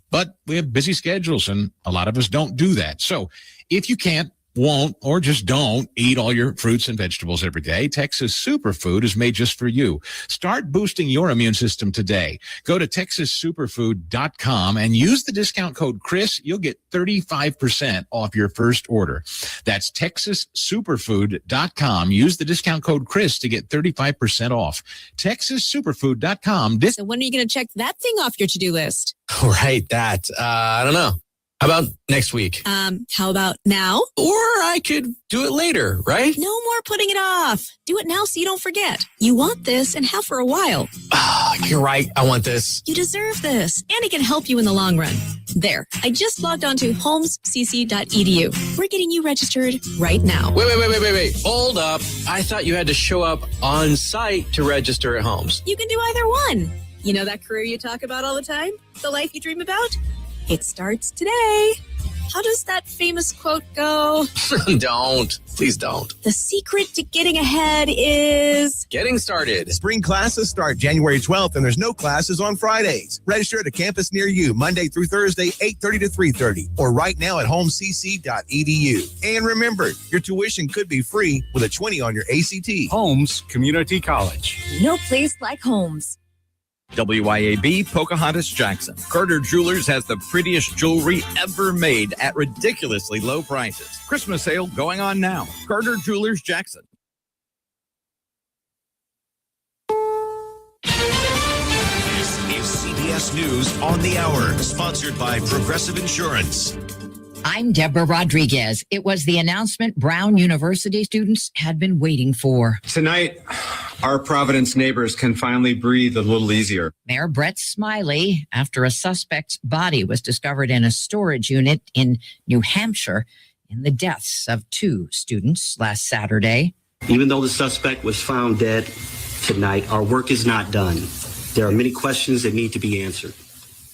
but we have busy schedules and a lot of us don't do that. So if you can't, won't, or just don't eat all your fruits and vegetables every day, Texas Superfood is made just for you. Start boosting your immune system today. Go to TexasSuperfood.com and use the discount code Chris. You'll get 35% off your first order. That's TexasSuperfood.com. Use the discount code Chris to get 35% off. TexasSuperfood.com. So when are you going to check that thing off your to-do list? Right, that. I don't know. How about next week? How about now? Or I could do it later, right? No more putting it off. Do it now so you don't forget. You want this and have for a while. You're right. I want this. You deserve this, and it can help you in the long run. There, I just logged on to homescc.edu. We're getting you registered right now. Wait. Hold up. I thought you had to show up on site to register at Homes. You can do either one. You know that career you talk about all the time? The life you dream about? It starts today. How does that famous quote go? Don't. Please don't. The secret to getting ahead is... getting started. Spring classes start January 12th, and there's no classes on Fridays. Register at a campus near you Monday through Thursday, 8:30 to 3:30, or right now at homecc.edu. And remember, your tuition could be free with a 20 on your ACT. Holmes Community College. No place like Holmes. WYAB Pocahontas Jackson. Carter Jewelers has the prettiest jewelry ever made at ridiculously low prices. Christmas sale going on now. Carter Jewelers Jackson. This is CBS News on the Hour, sponsored by Progressive Insurance. I'm Deborah Rodriguez. It was the announcement Brown University students had been waiting for. Tonight, our Providence neighbors can finally breathe a little easier. Mayor Brett Smiley, after a suspect's body was discovered in a storage unit in New Hampshire in the deaths of 2 students last Saturday. Even though the suspect was found dead tonight, our work is not done. There are many questions that need to be answered.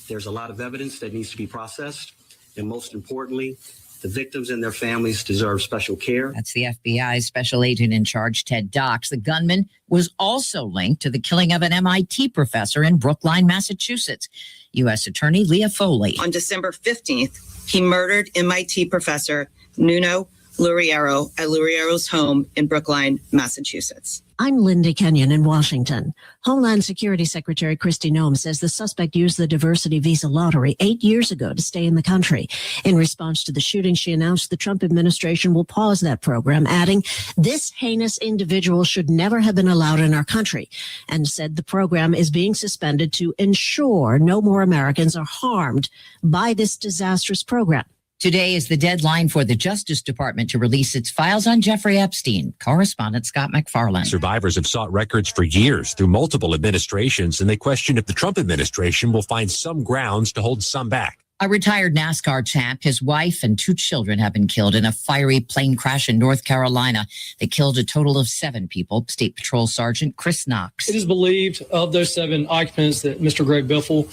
There's a lot of evidence that needs to be processed. And most importantly, the victims and their families deserve special care. That's the FBI's special agent in charge, Ted Dox. The gunman was also linked to the killing of an MIT professor in Brookline, Massachusetts. U.S. Attorney Leah Foley. On December 15th, he murdered MIT professor Nuno Luriero at Luriero's home in Brookline, Massachusetts. I'm Linda Kenyon in Washington. Homeland Security Secretary Kristi Noem says the suspect used the diversity visa lottery 8 years ago to stay in the country. In response to the shooting, she announced the Trump administration will pause that program, adding, "This heinous individual should never have been allowed in our country," and said the program is being suspended to ensure no more Americans are harmed by this disastrous program. Today is the deadline for the Justice Department to release its files on Jeffrey Epstein. Correspondent Scott McFarland. Survivors have sought records for years through multiple administrations, and they question if the Trump administration will find some grounds to hold some back. A retired NASCAR champ, his wife and 2 children have been killed in a fiery plane crash in North Carolina that killed a total of 7 people. State Patrol Sergeant Chris Knox. It is believed of those 7 occupants that Mr. Greg Biffle,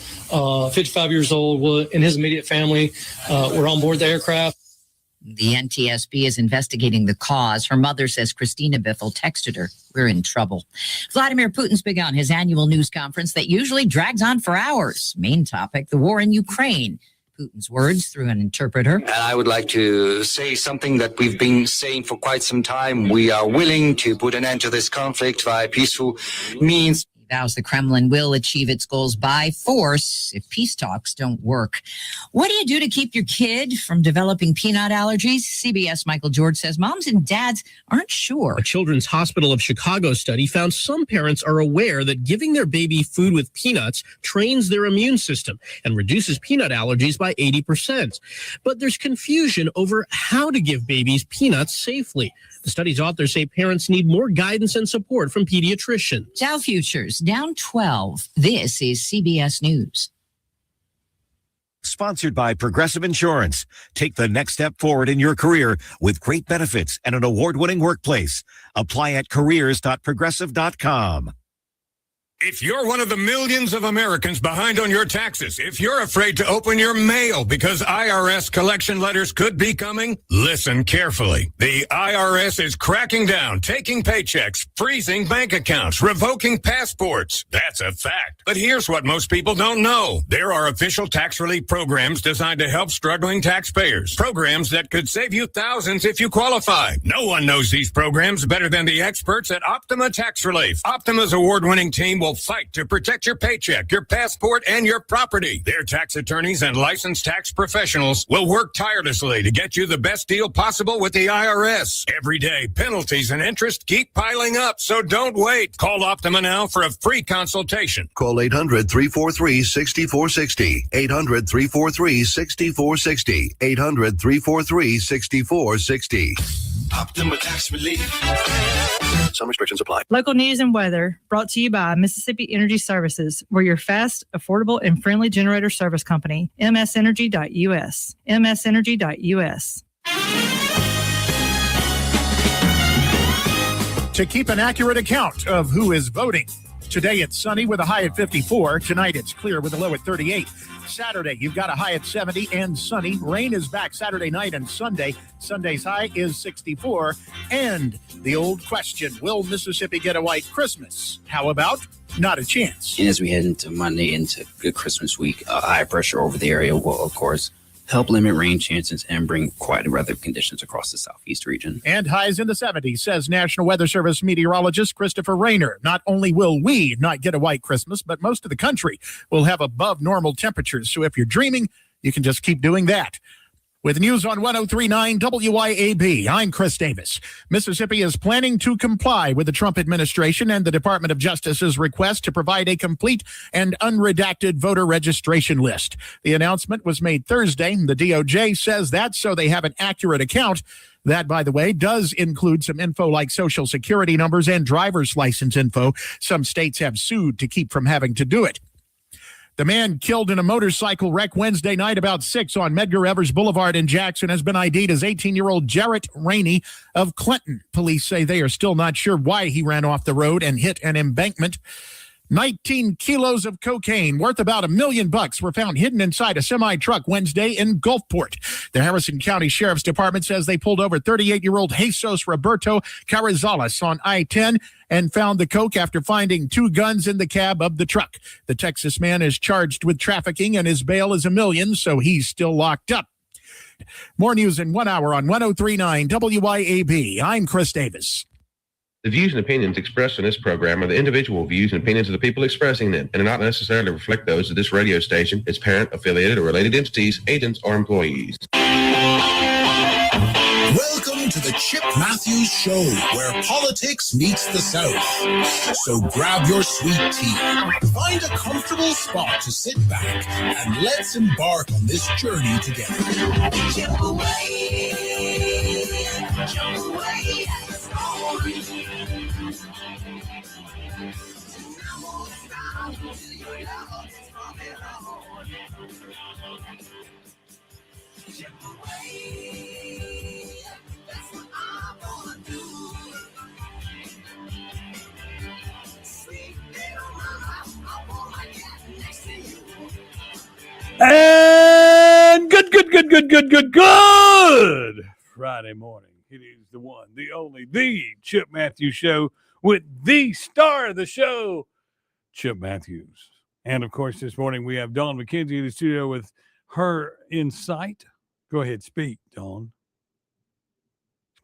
55 years old, and his immediate family were on board the aircraft. The NTSB is investigating the cause. Her mother says Christina Biffle texted her, "We're in trouble." Vladimir Putin's begun his annual news conference that usually drags on for hours. Main topic, the war in Ukraine. Putin's words through an interpreter. And I would like to say something that we've been saying for quite some time. We are willing to put an end to this conflict via peaceful means. He vows the Kremlin will achieve its goals by force if peace talks don't work. What do you do to keep your kid from developing peanut allergies? CBS Michael George says moms and dads aren't sure. A Children's Hospital of Chicago study found some parents are aware that giving their baby food with peanuts trains their immune system and reduces peanut allergies by 80%. But there's confusion over how to give babies peanuts safely. The study's authors say parents need more guidance and support from pediatricians. Dow futures down 12. This is CBS News. Sponsored by Progressive Insurance. Take the next step forward in your career with great benefits and an award-winning workplace. Apply at careers.progressive.com. If you're one of the millions of Americans behind on your taxes, if you're afraid to open your mail because IRS collection letters could be coming, listen carefully. The IRS is cracking down, taking paychecks, freezing bank accounts, revoking passports. That's a fact. But here's what most people don't know. There are official tax relief programs designed to help struggling taxpayers. Programs that could save you thousands if you qualify. No one knows these programs better than the experts at Optima Tax Relief. Optima's award-winning team will fight to protect your paycheck, your passport, and your property. Their tax attorneys and licensed tax professionals will work tirelessly to get you the best deal possible with the IRS. Every day, penalties and interest keep piling up, so don't wait. Call Optima now for a free consultation. Call 800-343-6460. 800-343-6460. 800-343-6460. Optima Tax Relief. Some restrictions apply. Local news and weather brought to you by Mississippi Energy Services. We're your fast, affordable, and friendly generator service company. msenergy.us. msenergy.us. To keep an accurate account of who is voting. Today it's sunny with a high at 54. Tonight it's clear with a low at 38. Saturday, you've got a high at 70 and sunny. Rain is back Saturday night and Sunday. Sunday's high is 64. And the old question, will Mississippi get a white Christmas? How about not a chance? And as we head into Monday, into good Christmas week, high pressure over the area will, of course, help limit rain chances and bring quiet weather conditions across the southeast region. And highs in the 70s, says National Weather Service meteorologist Christopher Rayner. Not only will we not get a white Christmas, but most of the country will have above normal temperatures. So if you're dreaming, you can just keep doing that. With news on 103.9 WYAB, I'm Chris Davis. Mississippi is planning to comply with the Trump administration and the Department of Justice's request to provide a complete and unredacted voter registration list. The announcement was made Thursday. The DOJ says that's so they have an accurate account. That, by the way, does include some info like Social Security numbers and driver's license info. Some states have sued to keep from having to do it. The man killed in a motorcycle wreck Wednesday night about 6 on Medgar Evers Boulevard in Jackson has been ID'd as 18-year-old Jarrett Rainey of Clinton. Police say they are still not sure why he ran off the road and hit an embankment. 19 kilos of cocaine worth about $1 million were found hidden inside a semi-truck Wednesday in Gulfport. The Harrison County Sheriff's Department says they pulled over 38-year-old Jesus Roberto Carrizales on I-10 and found the coke after finding 2 guns in the cab of the truck. The Texas man is charged with trafficking and his bail is $1 million, so he's still locked up. More news in 1 hour on 103.9 WYAB. I'm Chris Davis. The views and opinions expressed in this program are the individual views and opinions of the people expressing them and do not necessarily reflect those of this radio station, its parent, affiliated, or related entities, agents, or employees. Welcome to the Chip Matthews Show, where politics meets the South. So grab your sweet tea, find a comfortable spot to sit back, and let's embark on this journey together. Chip away, jump away. And good Friday morning. It is the one, the only, the Chip Matthews Show with the star of the show, Chip Matthews. And, of course, this morning we have Dawn McKenzie in the studio with her insight. Go ahead, speak, Dawn.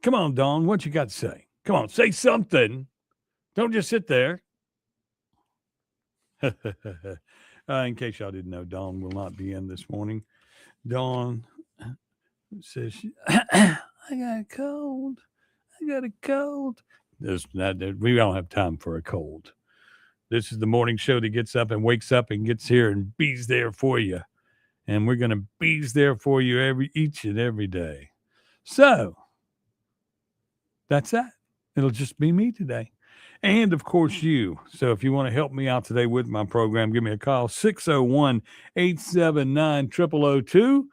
Come on, Dawn, what you got to say? Come on, say something. Don't just sit there. In case y'all didn't know, Dawn will not be in this morning. Dawn says, I got a cold. I got a cold. We don't have time for a cold. This is the morning show that gets up and wakes up and gets here and bees there for you. And we're going to bees there for you each and every day. So that's that. It'll just be me today. And, of course, you. So if you want to help me out today with my program, give me a call, 601-879-0002,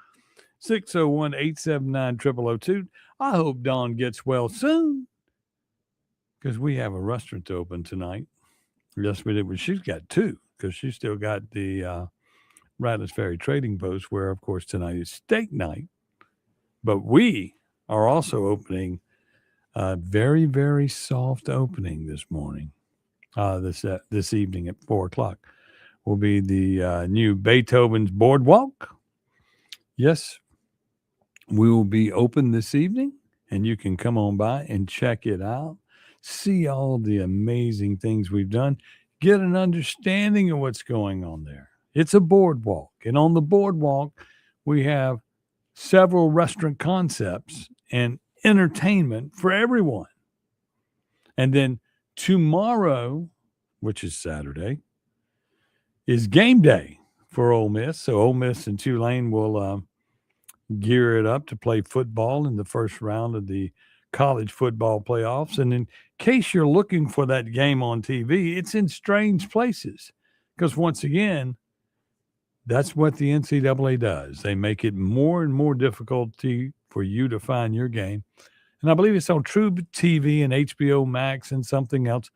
601-879-0002. I hope Dawn gets well soon because we have a restaurant to open tonight. Yes, we did. Well, she's got two because she's still got the Rattlers Ferry Trading Post, where, of course, tonight is steak night. But we are also opening a very, very soft opening this morning, this evening at 4 o'clock. Will be the new Beethoven's Boardwalk. Yes, we will be open this evening, and you can come on by and check it out. See all the amazing things we've done. Get an understanding of what's going on there. It's a boardwalk. And on the boardwalk, we have several restaurant concepts and entertainment for everyone. And then tomorrow, which is Saturday, is game day for Ole Miss. So Ole Miss and Tulane will gear it up to play football in the first round of the college football playoffs. And in case you're looking for that game on TV, it's in strange places because, once again, that's what the NCAA does. They make it more and more difficult for you to find your game. And I believe it's on True TV and HBO Max and something else.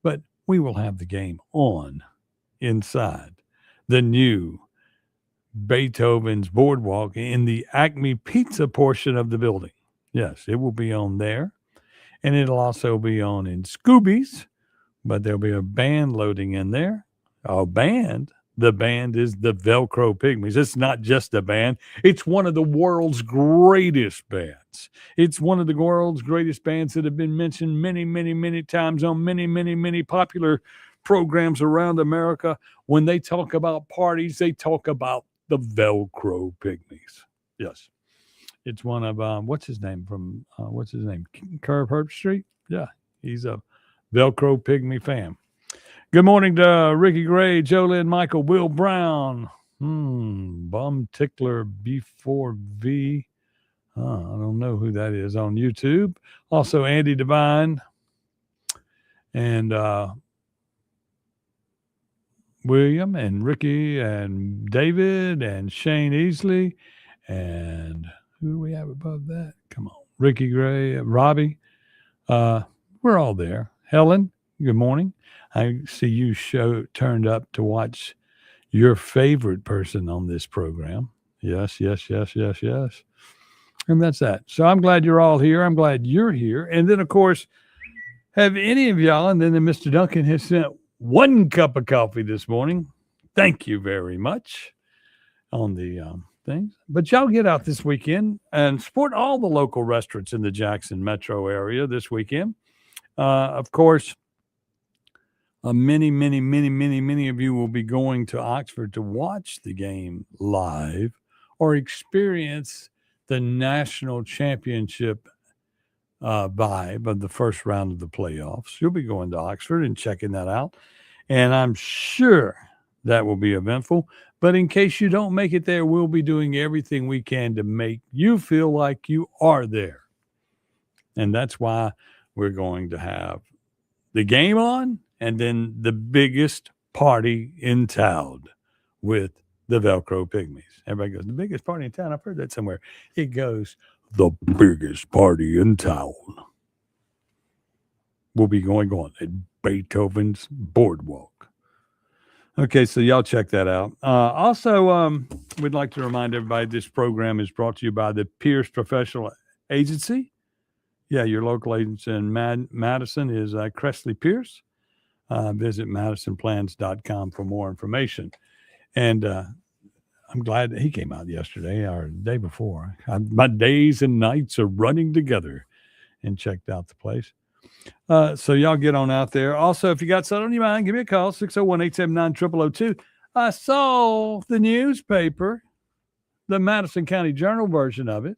But we will have the game on inside the new Beethoven's Boardwalk in the Acme Pizza portion of the building. Yes, it will be on there. And it'll also be on in Scooby's, but there'll be a band loading in there. A band? The band is the Velcro Pygmies. It's not just a band. It's one of the world's greatest bands. It's one of the world's greatest bands that have been mentioned many, many, many times on many, many, many popular programs around America. When they talk about parties, they talk about the Velcro Pygmies. Yes. It's one of, what's his name? Curve Herb Street? Yeah, he's a Velcro Pygmy fan. Good morning to Ricky Gray, Jolyn Michael, Will Brown, Bum Tickler B4V. I don't know who that is on YouTube. Also, Andy Devine and William and Ricky and David and Shane Easley. And who do we have above that? Come on. Ricky Gray, Robbie. We're all there. Helen, good morning. I see you turned up to watch your favorite person on this program. Yes. And that's that. So I'm glad you're all here. I'm glad you're here. And then, of course, have any of y'all, and then Mr. Duncan has sent 1 cup of coffee this morning. Thank you very much on the things. But y'all get out this weekend and support all the local restaurants in the Jackson metro area this weekend. Of course, many of you will be going to Oxford to watch the game live or experience the national championship vibe of the first round of the playoffs. You'll be going to Oxford and checking that out. And I'm sure that will be eventful. But in case you don't make it there, we'll be doing everything we can to make you feel like you are there. And that's why we're going to have the game on and then the biggest party in town with the Velcro Pygmies. Everybody goes, the biggest party in town? I've heard that somewhere. It goes, the biggest party in town will be going on at Beethoven's Boardwalk. Okay, so y'all check that out. Also, we'd like to remind everybody this program is brought to you by the Pierce Professional Agency. Yeah, your local agency in Madison is Cressley Pierce. Visit madisonplans.com for more information. And I'm glad that he came out yesterday or the day before. My days and nights are running together, and checked out the place. So y'all get on out there. Also, if you got something on your mind, give me a call, 601-879-0002. I saw the newspaper, the Madison County Journal version of it.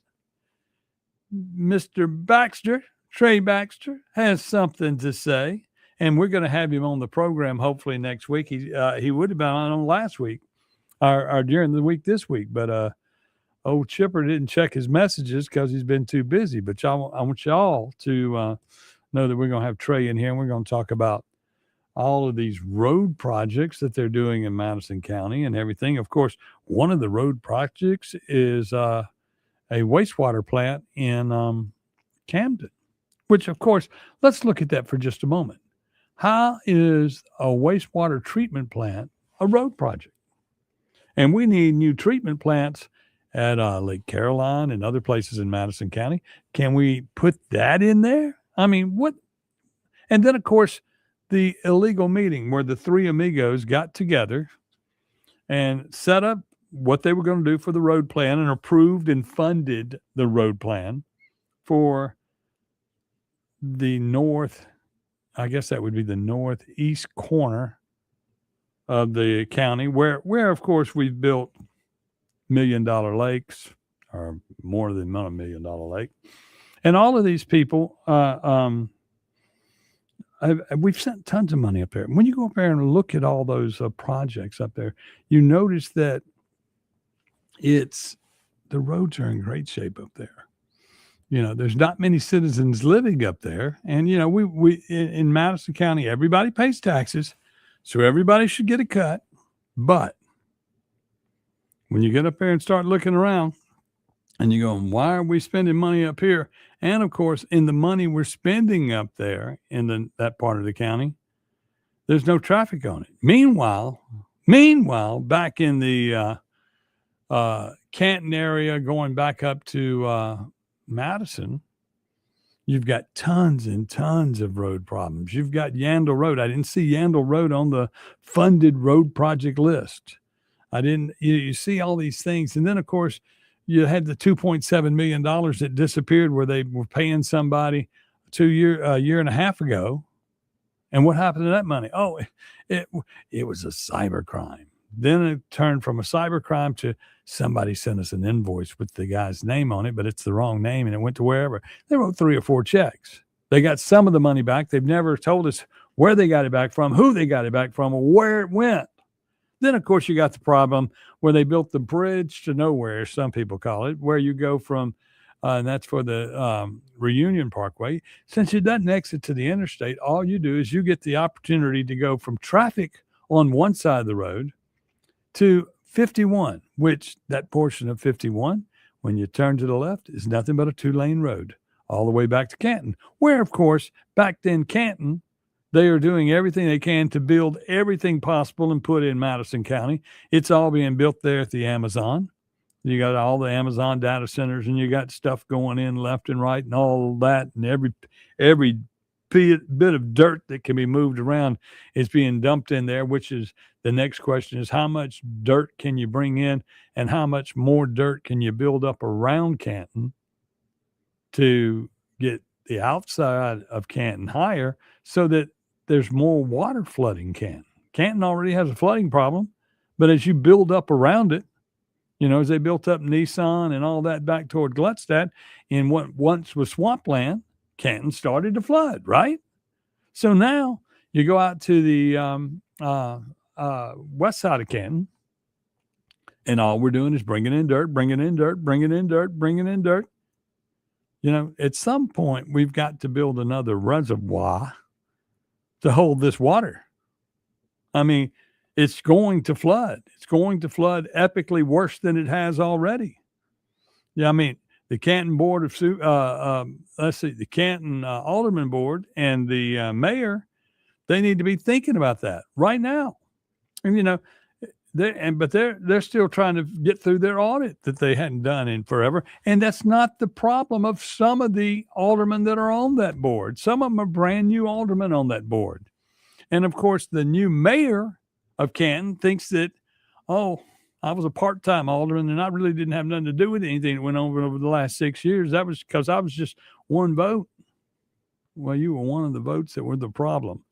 Mr. Baxter, Trey Baxter, has something to say. And we're going to have him on the program hopefully next week. He would have been on last week or during the week this week. But old Chipper didn't check his messages because he's been too busy. But I want y'all to know that we're going to have Trey in here, and we're going to talk about all of these road projects that they're doing in Madison County and everything. Of course, one of the road projects is a wastewater plant in Camden, which, of course, let's look at that for just a moment. How is a wastewater treatment plant a road project? And we need new treatment plants at Lake Caroline and other places in Madison County. Can we put that in there? I mean, what? And then, of course, the illegal meeting where the three amigos got together and set up what they were going to do for the road plan and approved and funded the road plan for the north, I guess that would be the northeast corner of the county where of course we've built $1 million lakes or more than $1 million lake. And all of these people, we've sent tons of money up there. When you go up there and look at all those projects up there, you notice that the roads are in great shape up there. You know, there's not many citizens living up there. And, you know, we in Madison County, everybody pays taxes. So everybody should get a cut. But when you get up there and start looking around and you go, why are we spending money up here? And of course, in the money we're spending up there in that part of the county, there's no traffic on it. Meanwhile, back in the Canton area, going back up to Madison, you've got tons and tons of road problems. You've got Yandle Road. I didn't see Yandle Road on the funded road project list. You see all these things. And then, of course, you had the $2.7 million that disappeared where they were paying somebody a year and a half ago. And what happened to that money? Oh, it was a cyber crime. Then it turned from a cyber crime to somebody sent us an invoice with the guy's name on it, but it's the wrong name, and it went to wherever. They wrote 3 or 4 checks. They got some of the money back. They've never told us where they got it back from, who they got it back from, or where it went. Then, of course, you got the problem where they built the bridge to nowhere, some people call it, where you go from, and that's for the Reunion Parkway. Since it doesn't exit to the interstate, all you do is you get the opportunity to go from traffic on one side of the road to 51, which that portion of 51, when you turn to the left, is nothing but a 2-lane road all the way back to Canton, where, of course, back then Canton, they are doing everything they can to build everything possible and put in Madison County. It's all being built there at the Amazon. You got all the Amazon data centers, and you got stuff going in left and right and all that, and every bit of dirt that can be moved around is being dumped in there, which is the next question is how much dirt can you bring in and how much more dirt can you build up around Canton to get the outside of Canton higher so that there's more water flooding Canton. Canton already has a flooding problem, but as you build up around it, you know, as they built up Nissan and all that back toward Gluckstadt in what once was swampland, Canton started to flood, right? So now you go out to the west side of Canton, and all we're doing is bringing in dirt. You know, at some point, we've got to build another reservoir to hold this water. I mean, it's going to flood. It's going to flood epically worse than it has already. Yeah, I mean, the Canton Board of the Canton Alderman Board and the mayor, they need to be thinking about that right now. And you know, they're still trying to get through their audit that they hadn't done in forever. And that's not the problem of some of the aldermen that are on that board. Some of them are brand new aldermen on that board. And of course, the new mayor of Canton thinks that, oh, I was a part-time alderman and I really didn't have nothing to do with anything that went on over the last 6 years. That was because I was just one vote. Well, you were one of the votes that were the problem.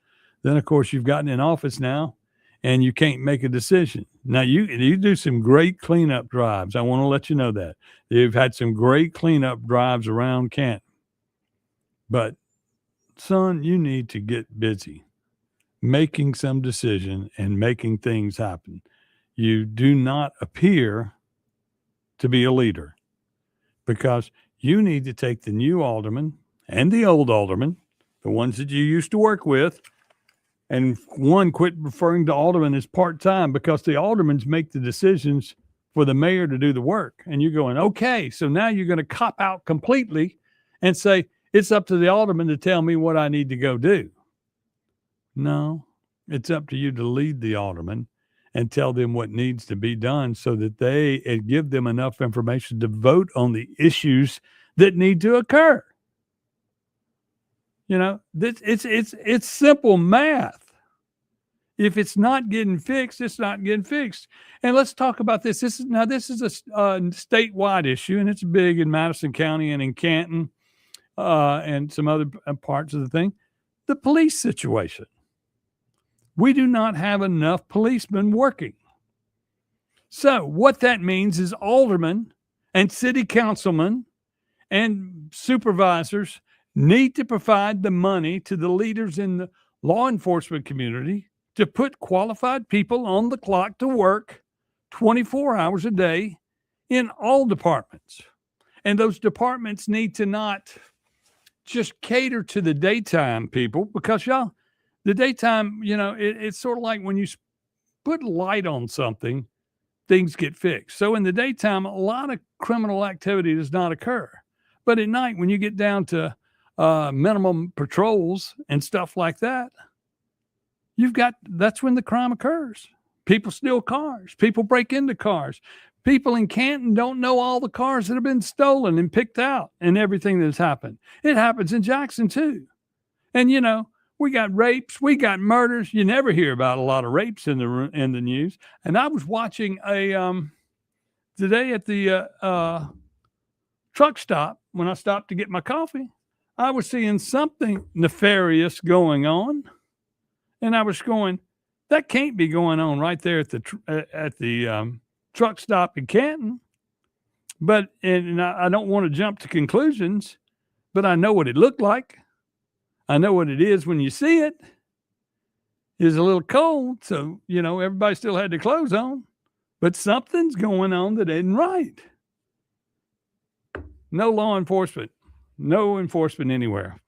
Then, of course, you've gotten in office now and you can't make a decision. Now, you do some great cleanup drives. I want to let you know that. You've had some great cleanup drives around Canton. But, son, you need to get busy making some decision and making things happen. You do not appear to be a leader because you need to take the new alderman and the old alderman, the ones that you used to work with, and quit referring to aldermen as part-time because the aldermans make the decisions for the mayor to do the work. And you're going, okay, so now you're going to cop out completely and say, it's up to the alderman to tell me what I need to go do. No, it's up to you to lead the aldermen and tell them what needs to be done so that they and give them enough information to vote on the issues that need to occur. You know, it's simple math. If it's not getting fixed, it's not getting fixed. And let's talk about this. This is a statewide issue, and it's big in Madison County and in Canton and some other parts of the thing. The police situation. We do not have enough policemen working. So what that means is aldermen and city councilmen and supervisors need to provide the money to the leaders in the law enforcement community to put qualified people on the clock to work 24 hours a day in all departments. And those departments need to not just cater to the daytime people, because the daytime, it's sort of like when you put light on something, things get fixed. So in the daytime, a lot of criminal activity does not occur. But at night, when you get down to minimum patrols and stuff like that, that's when the crime occurs. People steal cars. People break into cars. People in Canton don't know all the cars that have been stolen and picked out and everything that's happened. It happens in Jackson too. And, we got rapes, we got murders. You never hear about a lot of rapes in the news. And I was watching today at the truck stop, when I stopped to get my coffee, I was seeing something nefarious going on. And I was going, that can't be going on right there at the truck stop in Canton. But I don't want to jump to conclusions, but I know what it looked like. I know what it is when you see it. It's a little cold, so, everybody still had their clothes on. But something's going on that isn't right. No law enforcement. No enforcement anywhere.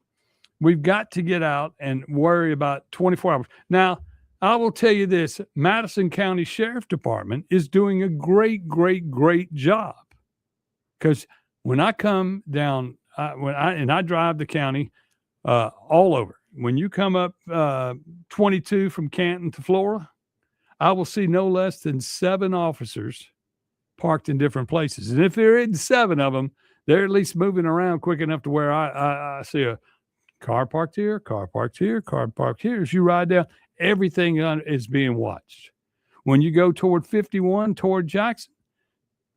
We've got to get out and worry about 24 hours. Now, I will tell you this. Madison County Sheriff Department is doing a great, great, great job. Because when I come down, I drive the county all over. When you come up 22 from Canton to Flora, I will see no less than 7 officers parked in different places. And if there isn't 7 of them, they're at least moving around quick enough to where I see a car parked here, car parked here, car parked here. As you ride down, everything is being watched. When you go toward 51, toward Jackson,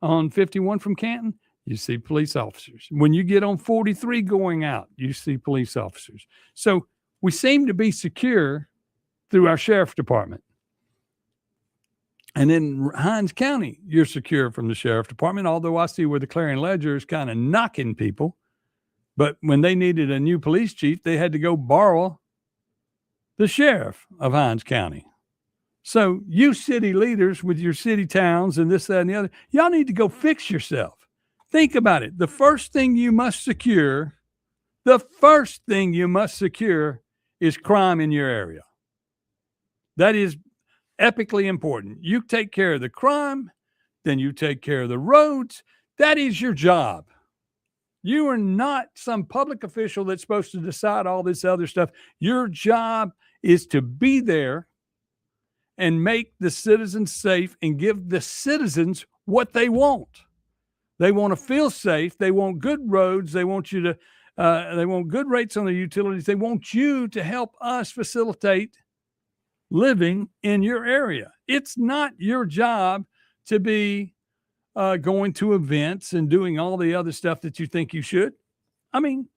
on 51 from Canton, you see police officers. When you get on 43 going out, you see police officers. So we seem to be secure through our sheriff department. And in Hinds County, you're secure from the sheriff department, although I see where the Clarion Ledger is kind of knocking people. But when they needed a new police chief, they had to go borrow the sheriff of Hinds County. So you city leaders with your city towns and this, that, and the other, y'all need to go fix yourself. Think about it. The first thing you must secure is crime in your area. That is epically important. You take care of the crime, then you take care of the roads. That is your job. You are not some public official that's supposed to decide all this other stuff. Your job is to be there and make the citizens safe and give the citizens what they want. They want to feel safe. They want good roads. They want you to, they want good rates on the utilities. They want you to help us facilitate living in your area. It's not your job to be going to events and doing all the other stuff that you think you should. I mean,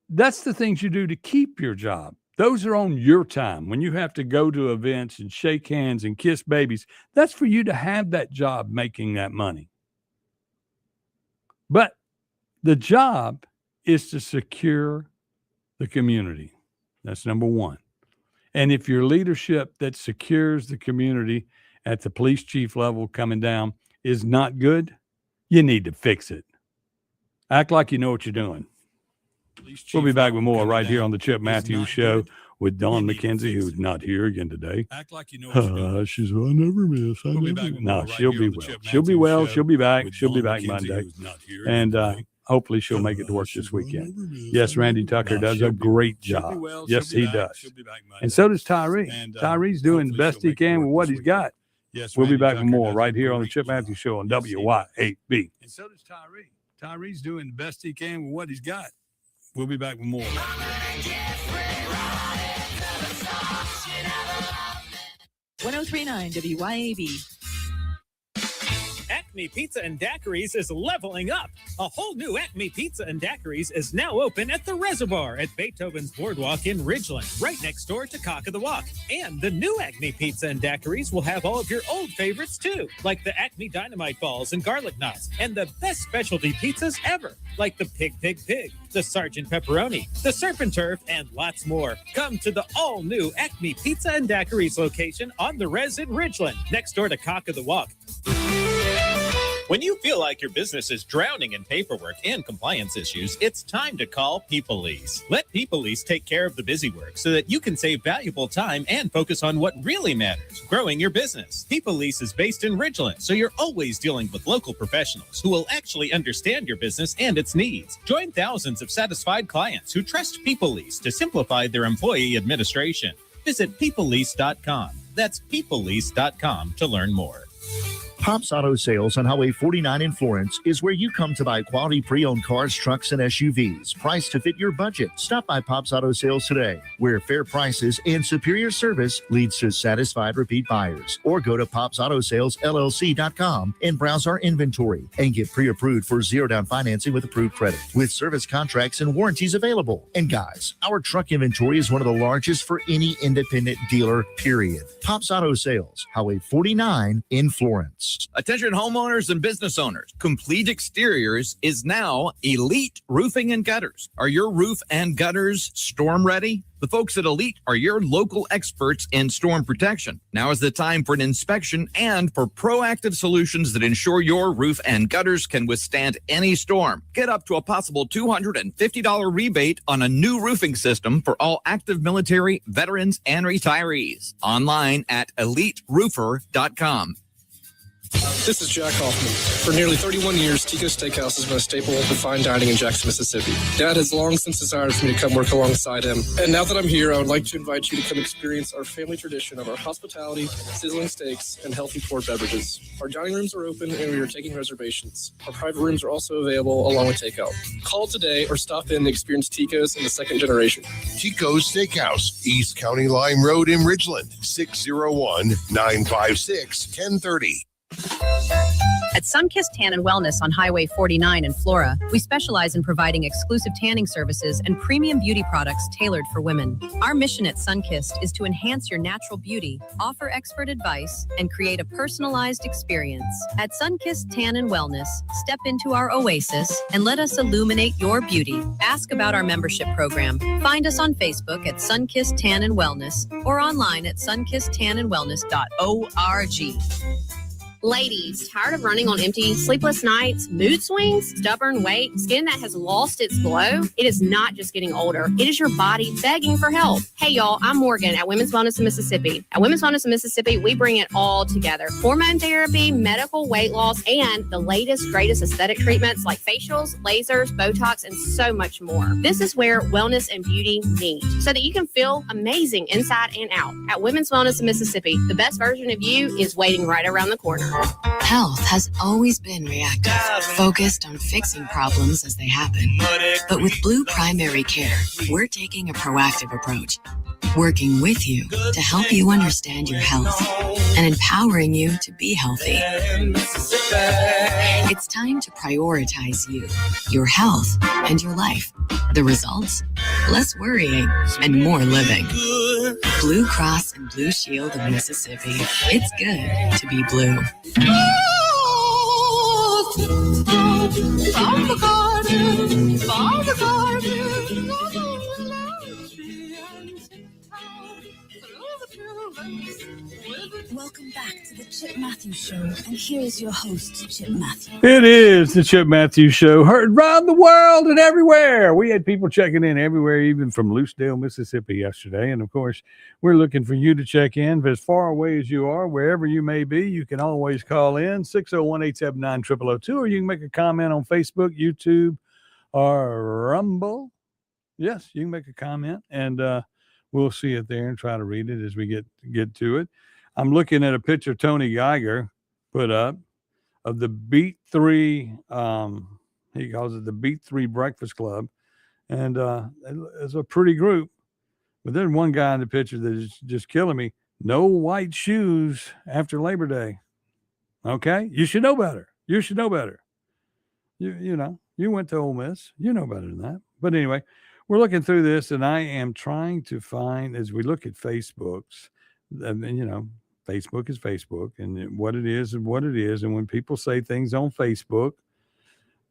that's the things you do to keep your job. Those are on your time. When you have to go to events and shake hands and kiss babies, that's for you to have that job making that money. But the job is to secure the community. That's number one. And if your leadership that secures the community at the police chief level coming down is not good, you need to fix it. Act like you know what you're doing. We'll be back with more right here on the Chip Matthews Show with Dawn McKenzie, who's not here again today. Act like you know what you're doing. She's, I never miss. No, she'll be well. She'll be well. She'll be back. She'll be back Monday. And hopefully she'll make it to work this weekend. Yes, Randy Tucker does a great job. Yes, he does. And so does Tyree. Tyree's doing the best he can with what he's got. We'll be back with more right here on the Chip Matthews Show on WY8B. And so does Tyree. Tyree's doing the best he can with what he's got. We'll be back with more. 1039 WYAB. Acme Pizza and Daiquiris is leveling up. A whole new Acme Pizza and Daiquiris is now open at the Reservoir at Beethoven's Boardwalk in Ridgeland, right next door to Cock of the Walk. And the new Acme Pizza and Daiquiris will have all of your old favorites too, like the Acme Dynamite Balls and Garlic Knots, and the best specialty pizzas ever, like the Pig, the Sergeant Pepperoni, the Surf and Turf, and lots more. Come to the all-new Acme Pizza and Daiquiris location on the Res in Ridgeland, next door to Cock of the Walk. When you feel like your business is drowning in paperwork and compliance issues, it's time to call PeopleLease. Let PeopleLease take care of the busy work so that you can save valuable time and focus on what really matters, growing your business. PeopleLease is based in Ridgeland, so you're always dealing with local professionals who will actually understand your business and its needs. Join thousands of satisfied clients who trust PeopleLease to simplify their employee administration. Visit PeopleLease.com. That's PeopleLease.com to learn more. Pops Auto Sales on Highway 49 in Florence is where you come to buy quality pre-owned cars, trucks, and SUVs, priced to fit your budget. Stop by Pops Auto Sales today, where fair prices and superior service leads to satisfied repeat buyers. Or go to popsautosalesllc.com and browse our inventory and get pre-approved for zero-down financing with approved credit, with service contracts and warranties available. And guys, our truck inventory is one of the largest for any independent dealer, period. Pops Auto Sales, Highway 49 in Florence. Attention homeowners and business owners. Complete Exteriors is now Elite Roofing and Gutters. Are your roof and gutters storm ready? The folks at Elite are your local experts in storm protection. Now is the time for an inspection and for proactive solutions that ensure your roof and gutters can withstand any storm. Get up to a possible $250 rebate on a new roofing system for all active military, veterans, and retirees. Online at EliteRoofer.com. This is Jack Hoffman. For nearly 31 years, Tico's Steakhouse has been a staple of fine dining in Jackson, Mississippi. Dad has long since desired for me to come work alongside him. And now that I'm here, I would like to invite you to come experience our family tradition of our hospitality, sizzling steaks, and healthy poured beverages. Our dining rooms are open and we are taking reservations. Our private rooms are also available along with takeout. Call today or stop in and experience Tico's in the second generation. Tico's Steakhouse, East County Line Road in Ridgeland, 601-956-1030. At Sunkissed Tan and Wellness on Highway 49 in Flora, we specialize in providing exclusive tanning services and premium beauty products tailored for women. Our mission at Sunkissed is to enhance your natural beauty, offer expert advice, and create a personalized experience. At Sunkissed Tan and Wellness, step into our oasis and let us illuminate your beauty. Ask about our membership program. Find us on Facebook at Sunkissed Tan and Wellness or online at sunkissedtanandwellness.org. Ladies, tired of running on empty, sleepless nights, mood swings, stubborn weight, skin that has lost its glow? It is not just getting older. It is your body begging for help. Hey, y'all, I'm Morgan at Women's Wellness in Mississippi. At Women's Wellness in Mississippi, we bring it all together. Hormone therapy, medical weight loss, and the latest, greatest aesthetic treatments like facials, lasers, Botox, and so much more. This is where wellness and beauty meet so that you can feel amazing inside and out. At Women's Wellness in Mississippi, the best version of you is waiting right around the corner. Health has always been reactive, focused on fixing problems as they happen. But with Blue Primary Care, we're taking a proactive approach, working with you to help you understand your health and empowering you to be healthy. It's time to prioritize you, your health, and your life. The results? Less worrying and more living. Blue Cross and Blue Shield of Mississippi. It's good to be blue. From the garden, from the garden. Welcome back to the Chip Matthews Show, and here is your host, Chip Matthews. It is the Chip Matthews Show, heard around the world and everywhere. We had people checking in everywhere, even from Lucedale, Mississippi yesterday. And, of course, we're looking for you to check in. But as far away as you are, wherever you may be, you can always call in, 601-879-0002, or you can make a comment on Facebook, YouTube, or Rumble. Yes, you can make a comment, and we'll see it there and try to read it as we get to it. I'm looking at a picture Tony Geiger put up of the Beat 3, he calls it the Beat 3 Breakfast Club, and it's a pretty group. But there's one guy in the picture that is just killing me. No white shoes after Labor Day. Okay? You should know better. You should know better. You know, you went to Ole Miss. You know better than that. But anyway, we're looking through this, and I am trying to find, as we look at Facebook's, you know, Facebook is Facebook, and what it is and what it is. And when people say things on Facebook,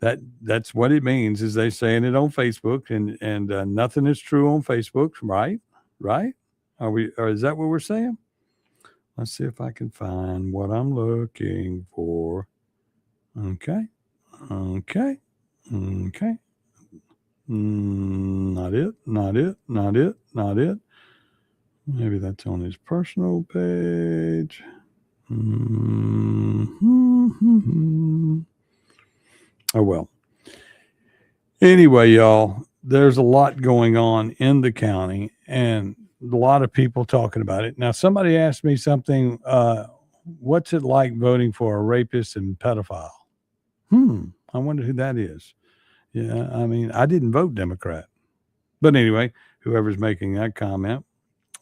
that's what it means, is they saying it on Facebook, and nothing is true on Facebook, right? Right? Or is that what we're saying? Let's see if I can find what I'm looking for. Okay. Not it. Maybe that's on his personal page. Oh, well. Anyway, y'all, there's a lot going on in the county and a lot of people talking about it. Now, somebody asked me something, what's it like voting for a rapist and pedophile? I wonder who that is. Yeah, I mean, I didn't vote Democrat. But anyway, whoever's making that comment.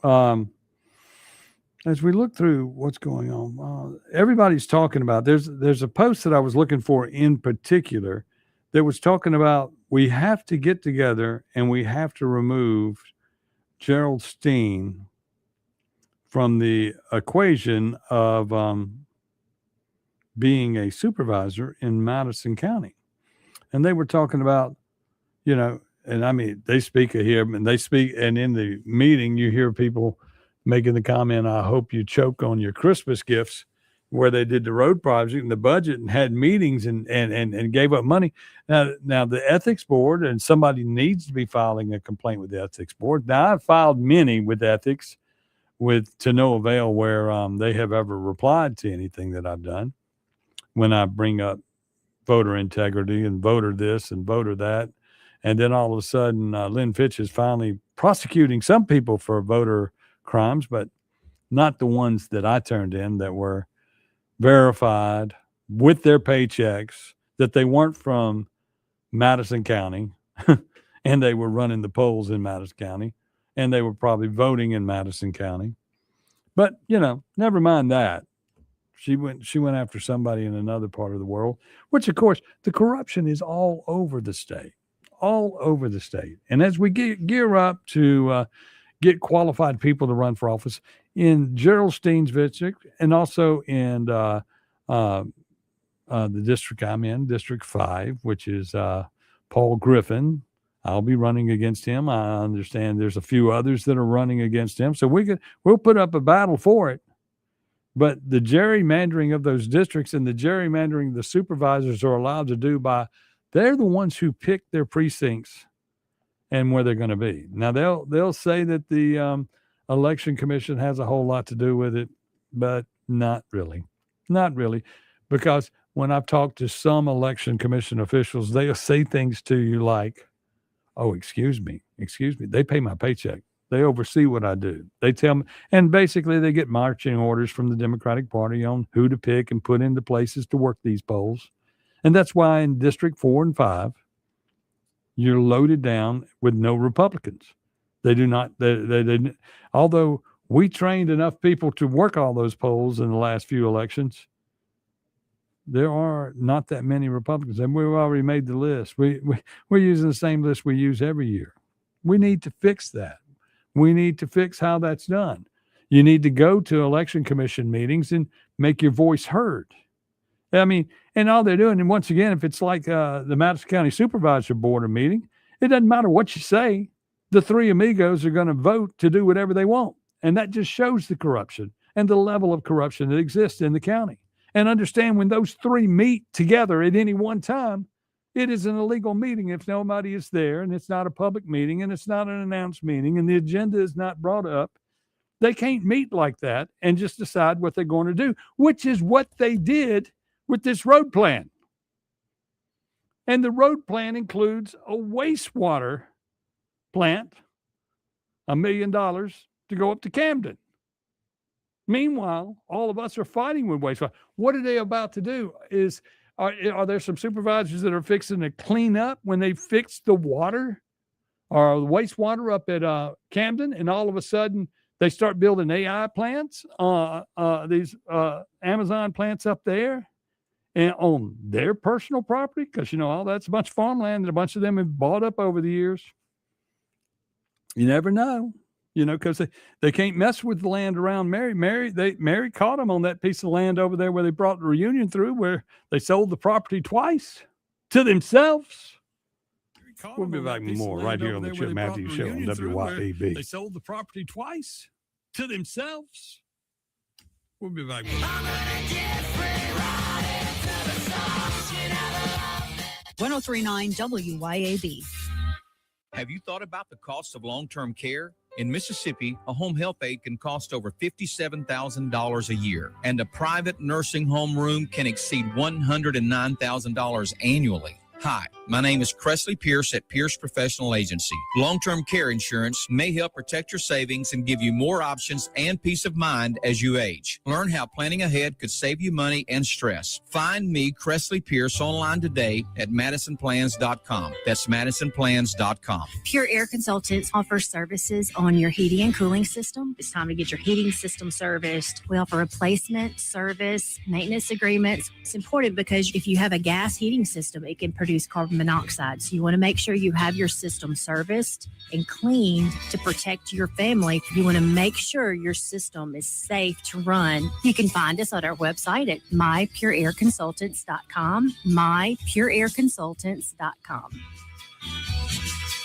As we look through what's going on, everybody's talking about, there's a post that I was looking for in particular that was talking about we have to get together and we have to remove Gerald Steen from the equation of being a supervisor in Madison County. And they were talking about, you know, and I mean, they speak of him and they speak, and in the meeting, you hear people making the comment, I hope you choke on your Christmas gifts, where they did the road project and the budget and had meetings and gave up money. Now the ethics board, and somebody needs to be filing a complaint with the ethics board. Now I've filed many with ethics to no avail, where they have ever replied to anything that I've done when I bring up voter integrity and voter this and voter that. And then all of a sudden, Lynn Fitch is finally prosecuting some people for voter crimes, but not the ones that I turned in that were verified with their paychecks, that they weren't from Madison County and they were running the polls in Madison County and they were probably voting in Madison County. But, you know, never mind that. She went after somebody in another part of the world, which, of course, the corruption is all over the state. And as we gear up to get qualified people to run for office in Gerald Steen's district, and also in the district I'm in, District 5, which is Paul Griffin. I'll be running against him. I understand there's a few others that are running against him. So we'll put up a battle for it. But the gerrymandering of those districts and the gerrymandering the supervisors are allowed to do they're the ones who pick their precincts and where they're going to be. Now they'll say that the election commission has a whole lot to do with it, but not really, because when I've talked to some election commission officials, they'll say things to you like, "Oh, excuse me, they pay my paycheck. They oversee what I do. They tell me," and basically they get marching orders from the Democratic Party on who to pick and put into places to work these polls. And that's why in District 4 and 5, you're loaded down with no Republicans. They do not, they although we trained enough people to work all those polls in the last few elections, there are not that many Republicans. And we've already made the list. We're using the same list we use every year. We need to fix that. We need to fix how that's done. You need to go to election commission meetings and make your voice heard. I mean, and all they're doing, and once again, if it's like the Madison County Supervisor Board meeting, it doesn't matter what you say. The three amigos are going to vote to do whatever they want. And that just shows the corruption and the level of corruption that exists in the county. And understand, when those three meet together at any one time, it is an illegal meeting if nobody is there, and it's not a public meeting, and it's not an announced meeting, and the agenda is not brought up. They can't meet like that and just decide what they're going to do, which is what they did with this road plan. And the road plan includes a wastewater plant, $1 million to go up to Camden. Meanwhile, all of us are fighting with wastewater. What are they about to do? Are there some supervisors that are fixing to clean up when they fix the water or the wastewater up at Camden, and all of a sudden they start building AI plants, these Amazon plants up there, and on their personal property? Because, all that's a bunch of farmland that a bunch of them have bought up over the years. You never know. Because they can't mess with the land around Mary. Mary caught them on that piece of land over there where they brought the reunion through, where they sold the property twice to themselves. We'll be back with more right here on the Chip Matthews Show on WYAB. They sold the property twice to themselves. We'll be back with more. 1039 WYAB. Have you thought about the cost of long-term care? In Mississippi, a home health aide can cost over $57,000 a year, and a private nursing home room can exceed $109,000 annually. Hi, my name is Cressley Pierce at Pierce Professional Agency. Long-term care insurance may help protect your savings and give you more options and peace of mind as you age. Learn how planning ahead could save you money and stress. Find me, Cressley Pierce, online today at MadisonPlans.com. That's MadisonPlans.com. Pure Air Consultants offers services on your heating and cooling system. It's time to get your heating system serviced. We offer replacement, service, maintenance agreements. It's important because if you have a gas heating system, it can produce carbon monoxide. So you want to make sure you have your system serviced and cleaned to protect your family. You want to make sure your system is safe to run. You can find us at our website at mypureairconsultants.com, mypureairconsultants.com.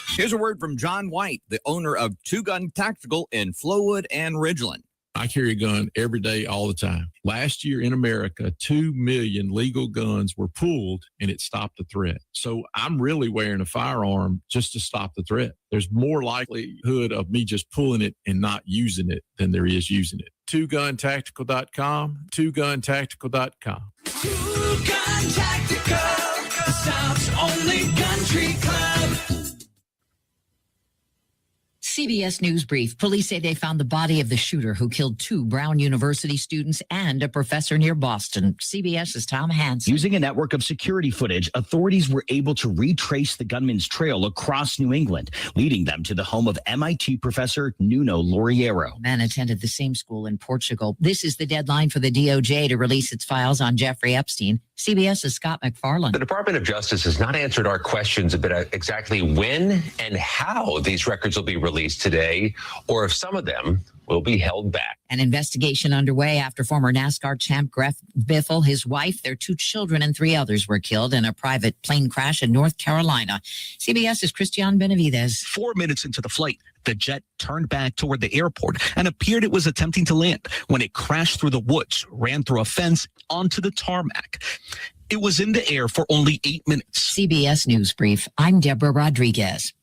Here's a word from John White, the owner of Two Gun Tactical in Flowood and Ridgeland. I carry a gun every day, all the time. Last year in America, 2 million legal guns were pulled, and it stopped the threat. So I'm really wearing a firearm just to stop the threat. There's more likelihood of me just pulling it and not using it than there is using it. TwoGunTactical.com, TwoGunTactical.com. Two Gun Tactical, the South's only country club. CBS News Brief. Police say they found the body of the shooter who killed 2 Brown University students and a professor near Boston. CBS's Tom Hansen. Using a network of security footage, authorities were able to retrace the gunman's trail across New England, leading them to the home of MIT professor Nuno Lauriero. The man attended the same school in Portugal. This is the deadline for the DOJ to release its files on Jeffrey Epstein. CBS's Scott McFarland. The Department of Justice has not answered our questions about exactly when and how these records will be released today, or if some of them will be held back. An investigation underway after former NASCAR champ Greg Biffle, his wife, their 2 children, and 3 others were killed in a private plane crash in North Carolina. CBS's Christian Benavidez. 4 minutes into the flight, the jet turned back toward the airport and appeared it was attempting to land when it crashed through the woods, ran through a fence onto the tarmac. It was in the air for only 8 minutes. CBS News Brief. I'm Deborah Rodriguez.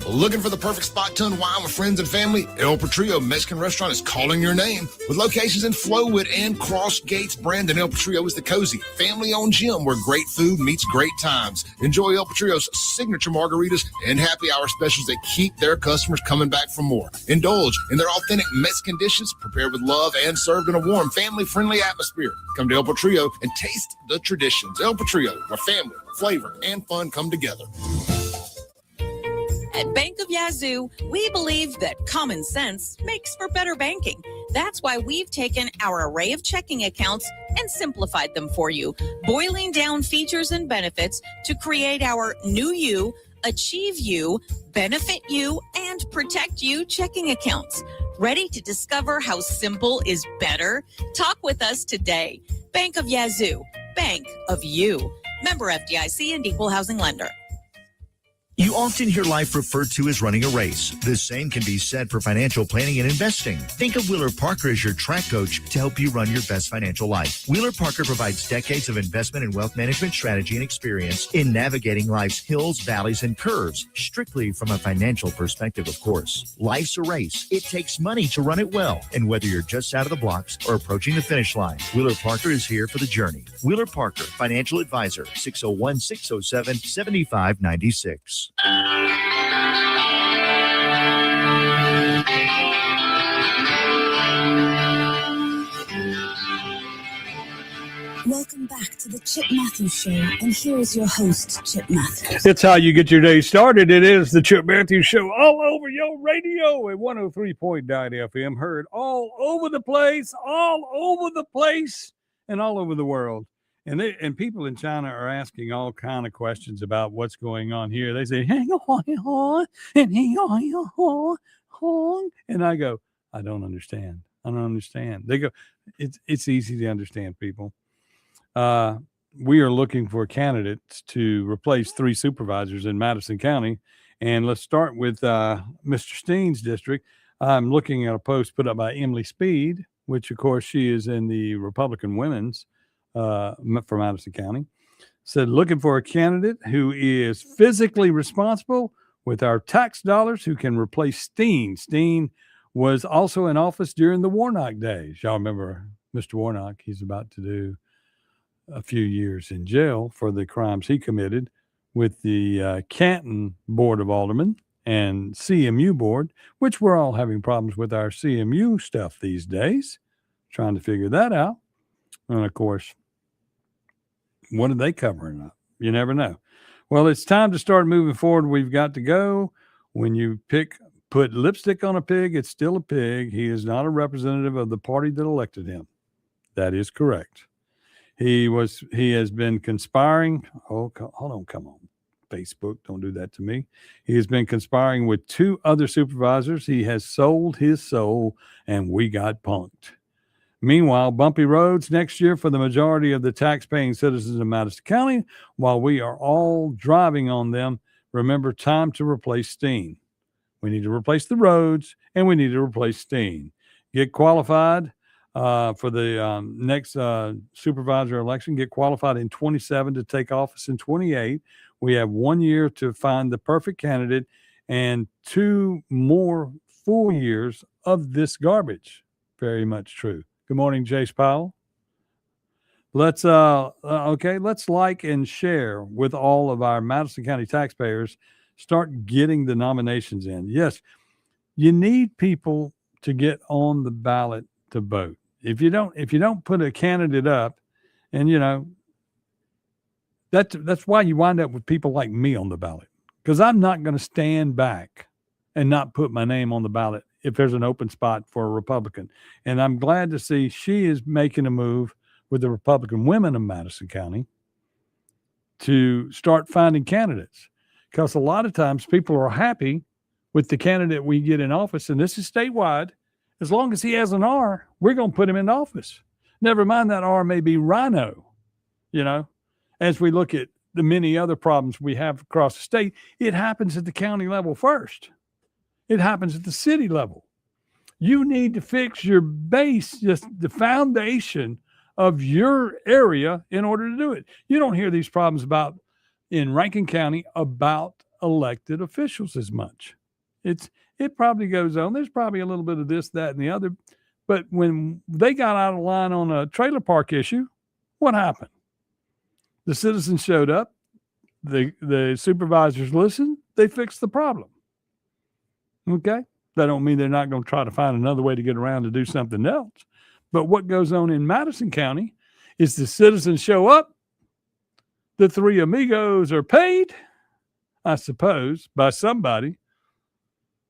Looking for the perfect spot to unwind with friends and family? El Patrio Mexican Restaurant is calling your name. With locations in Flowood and Cross Gates, Brandon, El Patrio is the cozy, family-owned gym where great food meets great times. Enjoy El Patrio's signature margaritas and happy hour specials that keep their customers coming back for more. Indulge in their authentic Mexican dishes prepared with love and served in a warm, family-friendly atmosphere. Come to El Patrio and taste the traditions. El Patrio, where family, flavor, and fun come together. At Bank of Yazoo, we believe that common sense makes for better banking. That's why we've taken our array of checking accounts and simplified them for you, boiling down features and benefits to create our New You, Achieve You, Benefit You, and Protect You checking accounts. Ready to discover how simple is better? Talk with us today. Bank of Yazoo, Bank of You. Member FDIC and Equal Housing Lender. You You often hear life referred to as running a race. The same can be said for financial planning and investing. Think of Wheeler Parker as your track coach to help you run your best financial life. Wheeler Parker provides decades of investment and wealth management strategy and experience in navigating life's hills, valleys, and curves, strictly from a financial perspective, of course. Life's a race. It takes money to run it well. And whether you're just out of the blocks or approaching the finish line, Wheeler Parker is here for the journey. Wheeler Parker, financial advisor, 601-607-7596. Welcome back to the Chip Matthews Show, and here is your host, Chip Matthews. It's how you get your day started. It is the Chip Matthews Show, all over your radio at 103.9 FM, heard all over the place, and all over the world. And people in China are asking all kind of questions about what's going on here. They say, and I go, I don't understand. They go, it's easy to understand, people. We are looking for candidates to replace 3 supervisors in Madison County. And let's start with Mr. Steen's district. I'm looking at a post put up by Emily Speed, which, of course, she is in the Republican Women's for Madison County. Said, looking for a candidate who is physically responsible with our tax dollars, who can replace Steen. Steen was also in office during the Warnock days. Y'all remember Mr. Warnock? He's about to do a few years in jail for the crimes he committed with the Canton Board of Aldermen and CMU Board, which we're all having problems with our CMU stuff these days, trying to figure that out. And, of course, what are they covering up? You never know. Well, it's time to start moving forward. We've got to go. When you put lipstick on a pig, it's still a pig. He is not a representative of the party that elected him. That is correct. He has been conspiring. Oh, hold on. Come on. Facebook. Don't do that to me. He has been conspiring with 2 other supervisors. He has sold his soul, and we got punked. Meanwhile, bumpy roads next year for the majority of the tax-paying citizens of Madison County. While we are all driving on them, remember, time to replace Steen. We need to replace the roads, and we need to replace Steen. Get qualified for the next supervisor election. Get qualified in 27 to take office in 28. We have 1 year to find the perfect candidate and 2 more full years of this garbage. Very much true. Good morning, Jace Powell. Let's like and share with all of our Madison County taxpayers. Start getting the nominations in. Yes, you need people to get on the ballot to vote. If you don't put a candidate up, and that's why you wind up with people like me on the ballot, because I'm not going to stand back and not put my name on the ballot if there's an open spot for a Republican. And I'm glad to see she is making a move with the Republican women of Madison County to start finding candidates, because a lot of times people are happy with the candidate we get in office, and this is statewide. As long as he has an R, we're going to put him in office. Never mind that R may be Rhino, as we look at the many other problems we have across the state. It happens at the county level first. It happens at the city level. You need to fix your base, just the foundation of your area in order to do it. You don't hear these problems in Rankin County about elected officials as much. It probably goes on. There's probably a little bit of this, that, and the other. But when they got out of line on a trailer park issue, what happened? The citizens showed up. The supervisors listened. They fixed the problem. Okay? That don't mean they're not going to try to find another way to get around to do something else. But what goes on in Madison County is the citizens show up. The 3 amigos are paid, I suppose, by somebody,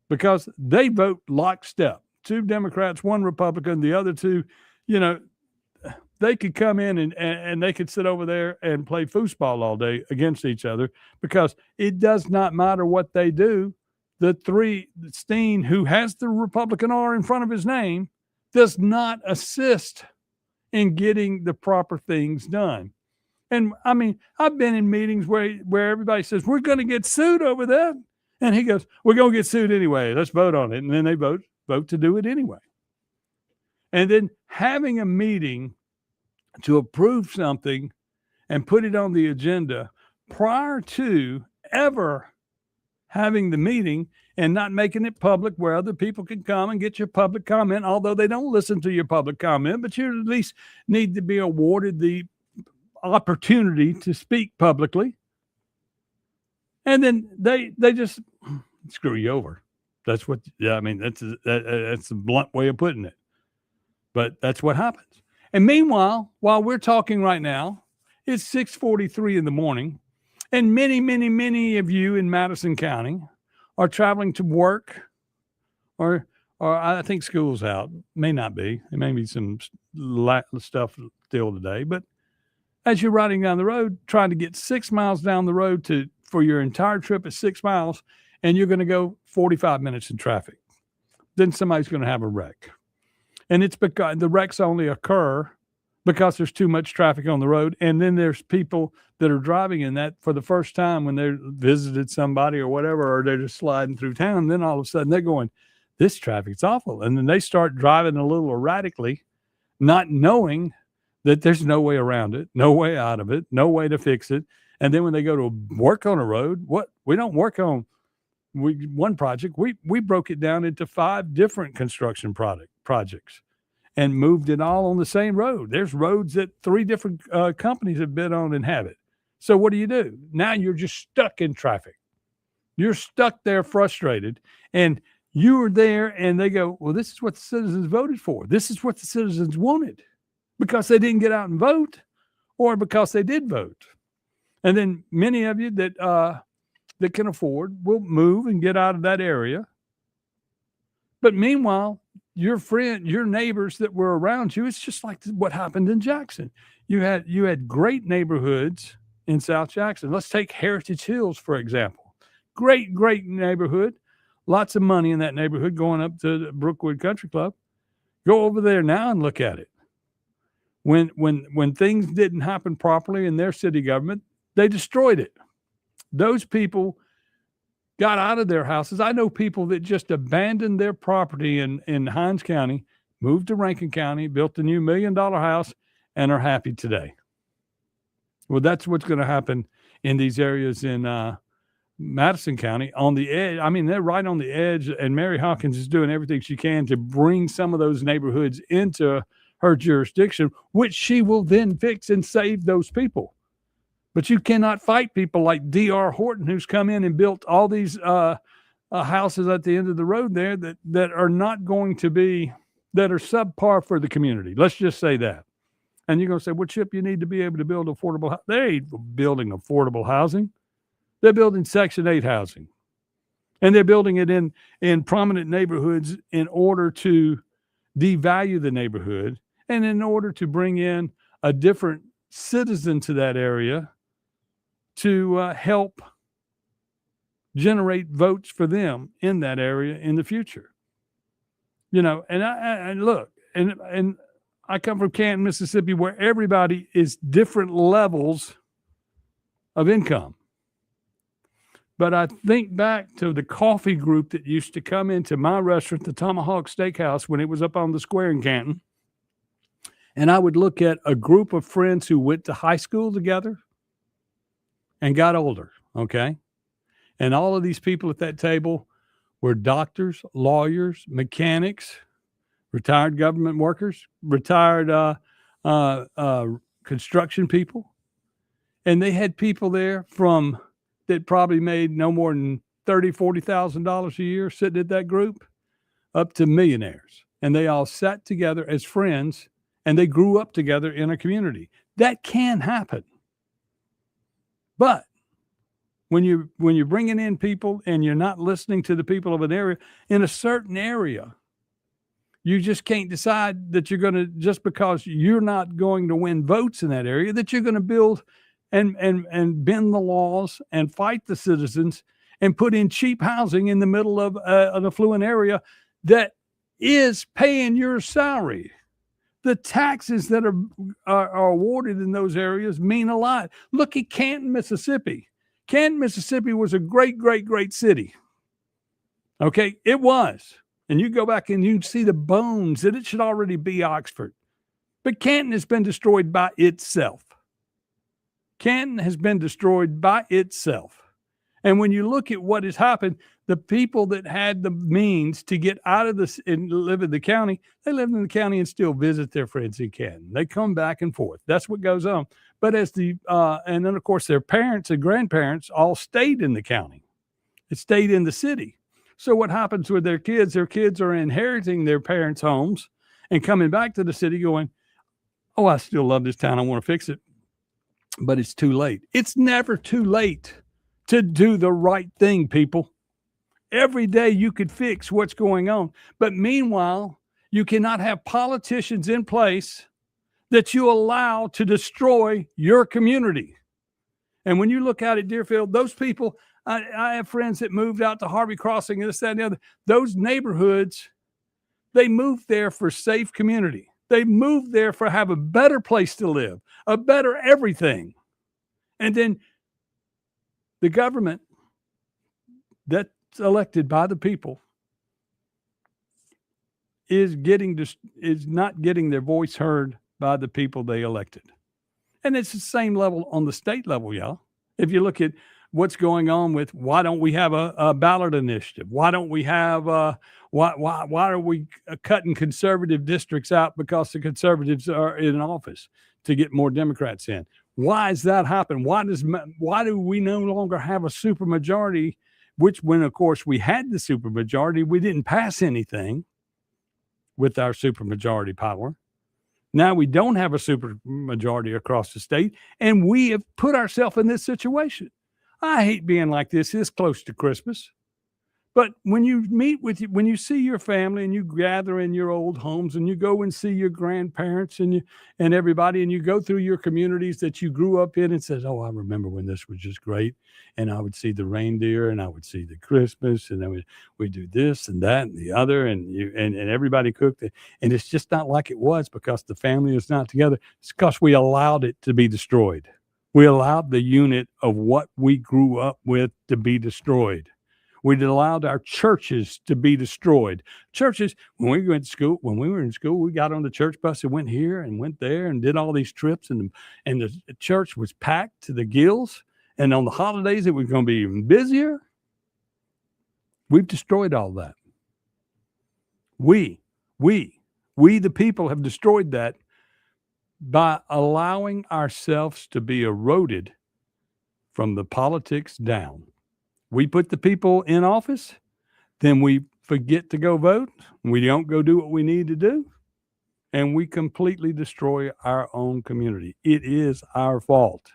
because they vote lockstep. 2 Democrats, 1 Republican, the other 2, they could come in and they could sit over there and play foosball all day against each other, because it does not matter what they do. The 3, Steen, who has the Republican R in front of his name, does not assist in getting the proper things done. And I mean, I've been in meetings where everybody says, we're going to get sued over that. And he goes, we're going to get sued anyway. Let's vote on it. And then they vote to do it anyway. And then having a meeting to approve something and put it on the agenda prior to ever having the meeting and not making it public where other people can come and get your public comment, although they don't listen to your public comment, but you at least need to be awarded the opportunity to speak publicly. And then they just screw you over. That's what, yeah, I mean, that's a blunt way of putting it. But that's what happens. And meanwhile, while we're talking right now, it's 6:43 in the morning, and many, many, many of you in Madison County are traveling to work, or I think school's out. May not be. There may be some stuff still today. But as you're riding down the road, trying to get 6 miles down the road for your entire trip at 6 miles, and you're going to go 45 minutes in traffic, then somebody's going to have a wreck. And it's because the wrecks only occur because there's too much traffic on the road. And then there's people that are driving in that for the first time when they visited somebody or whatever, or they're just sliding through town. And then all of a sudden they're going, this traffic's awful. And then they start driving a little erratically, not knowing that there's no way around it, no way out of it, no way to fix it. And then when they go to work on a road, we don't work on one project. We broke it down into 5 different construction projects and moved it all on the same road. There's roads that 3 different companies have bid on and have it. So what do? Now you're just stuck in traffic. You're stuck there frustrated, and you were there and they go, well, this is what the citizens voted for. This is what the citizens wanted, because they didn't get out and vote or because they did vote. And then many of you that can afford will move and get out of that area. But meanwhile, your neighbors that were around you, it's just like what happened in Jackson. You had great neighborhoods in South Jackson. Let's take Heritage Hills, for example. Great neighborhood. Lots of money in that neighborhood going up to the Brookwood Country Club. Go over there now and look at it. When things didn't happen properly in their city government, they destroyed it. Those people got out of their houses. I know people that just abandoned their property in Hinds County, moved to Rankin County, built a new $1 million house, and are happy today. Well, that's what's going to happen in these areas in Madison County on the edge. I mean, they're right on the edge, and Mary Hawkins is doing everything she can to bring some of those neighborhoods into her jurisdiction, which she will then fix and save those people. But you cannot fight people like D.R. Horton, who's come in and built all these houses at the end of the road there that are not going to be, that are subpar for the community. Let's just say that. And you're going to say, well, Chip, you need to be able to build affordable. They ain't building affordable housing. They're building Section 8 housing. And they're building it in prominent neighborhoods in order to devalue the neighborhood and in order to bring in a different citizen to that area to help generate votes for them in that area in the future. And look, and I come from Canton, Mississippi, where everybody is different levels of income. But I think back to the coffee group that used to come into my restaurant, the Tomahawk Steakhouse, when it was up on the square in Canton. And I would look at a group of friends who went to high school together and got older, okay? And all of these people at that table were doctors, lawyers, mechanics, retired government workers, retired construction people. And they had people there that probably made no more than $30,000, $40,000 a year sitting at that group, up to millionaires. And they all sat together as friends, and they grew up together in a community. That can happen. But when you're bringing in people and you're not listening to the people of an area, in a certain area, you just can't decide that you're going to, just because you're not going to win votes in that area, that you're going to build and bend the laws and fight the citizens and put in cheap housing in the middle of an affluent area that is paying your salary. The taxes that are awarded in those areas mean a lot. Look at Canton, Mississippi. Canton, Mississippi was a great, great, great city. Okay, it was. And you go back and you see the bones that it should already be Oxford. But Canton has been destroyed by itself. Canton has been destroyed by itself. And when you look at what has happened, the people that had the means to get out of this and live in the county, they live in the county and still visit their friends in Canton. They come back and forth. That's what goes on. But and then of course their parents and grandparents all stayed in the county. It stayed in the city. So what happens with their kids are inheriting their parents' homes and coming back to the city going, oh, I still love this town. I want to fix it. But it's too late. It's never too late to do the right thing, people. Every day you could fix what's going on. But meanwhile, you cannot have politicians in place that you allow to destroy your community. And when you look out at Deerfield, those people, I have friends that moved out to Harvey Crossing and this, that, and the other. Those neighborhoods, they moved there for safe community. They moved there for have a better place to live, a better everything. And then the government that's elected by the people is not getting their voice heard by the people they elected. And it's the same level on the state level, y'all. If you look at what's going on with why don't we have a ballot initiative? Why don't we have why are we cutting conservative districts out because the conservatives are in office to get more Democrats in? Why is that happening? Why do we no longer have a supermajority? Which, when of course we had the supermajority, we didn't pass anything with our supermajority power. Now we don't have a supermajority across the state, and we have put ourselves in this situation. I hate being like this close to Christmas. But when you when you see your family and you gather in your old homes and you go and see your grandparents and everybody, and you go through your communities that you grew up in and says, oh, I remember when this was just great. And I would see the reindeer and I would see the Christmas and then we do this and that and the other and everybody cooked it. And it's just not like it was because the family is not together. It's because we allowed it to be destroyed. We allowed the unit of what we grew up with to be destroyed. We allowed our churches to be destroyed. Churches, when we were in school, we got on the church bus and went here and went there and did all these trips, and the church was packed to the gills. And on the holidays, it was going to be even busier. We've destroyed all that. We, the people, have destroyed that by allowing ourselves to be eroded from the politics down. We put the people in office, then we forget to go vote. We don't go do what we need to do, and we completely destroy our own community. It is our fault.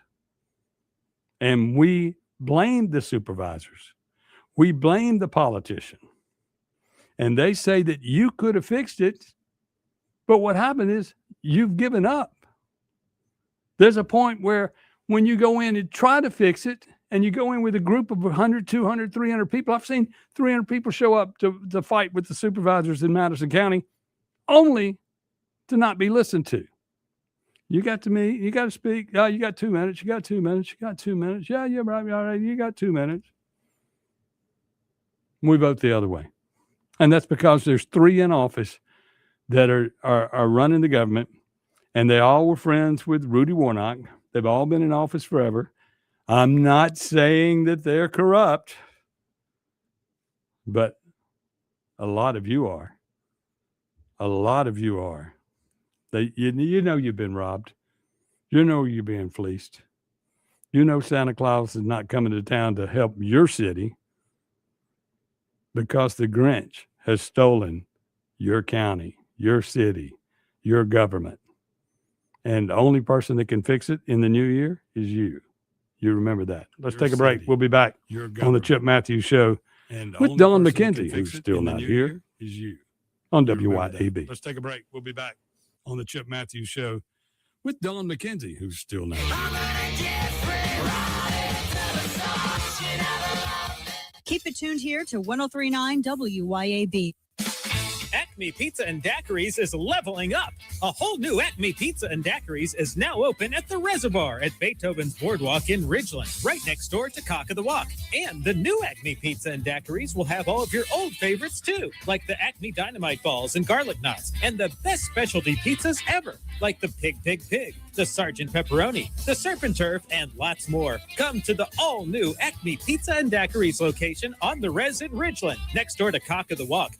And we blame the supervisors. We blame the politician. And they say that you could have fixed it, but what happened is you've given up. There's a point where when you go in and try to fix it, and you go in with a group of 100, 200, 300 people. I've seen 300 people show up to fight with the supervisors in Madison County only to not be listened to. You got to meet, you got to speak. Oh, you got 2 minutes. You got 2 minutes. You got 2 minutes. Yeah, right. All right. You got 2 minutes. We vote the other way. And that's because there's 3 in office that are running the government, and they all were friends with Rudy Warnock. They've all been in office forever. I'm not saying that they're corrupt, but a lot of you are. A lot of you are. You know you've been robbed. You know you're being fleeced. You know Santa Claus is not coming to town to help your city because the Grinch has stolen your county, your city, your government. And the only person that can fix it in the new year is you. You remember that. Let's take a break. We'll be back on the Chip Matthews Show with Don McKenzie, who's still not here, is you on WYAB. Let's take a break. We'll be back on the Chip Matthews Show with Don McKenzie, who's still not here. Keep it tuned here to 103.9 WYAB. Acme Pizza and Daiquiris is leveling up. A whole new Acme Pizza and Daiquiris is now open at the Reservoir at Beethoven's Boardwalk in Ridgeland, right next door to Cock of the Walk. And the new Acme Pizza and Daiquiris will have all of your old favorites too, like the Acme Dynamite Balls and Garlic Knots, and the best specialty pizzas ever, like the Pig, the Sergeant Pepperoni, the Surf and Turf, and lots more. Come to the all-new Acme Pizza and Daiquiris location on the Res in Ridgeland, next door to Cock of the Walk.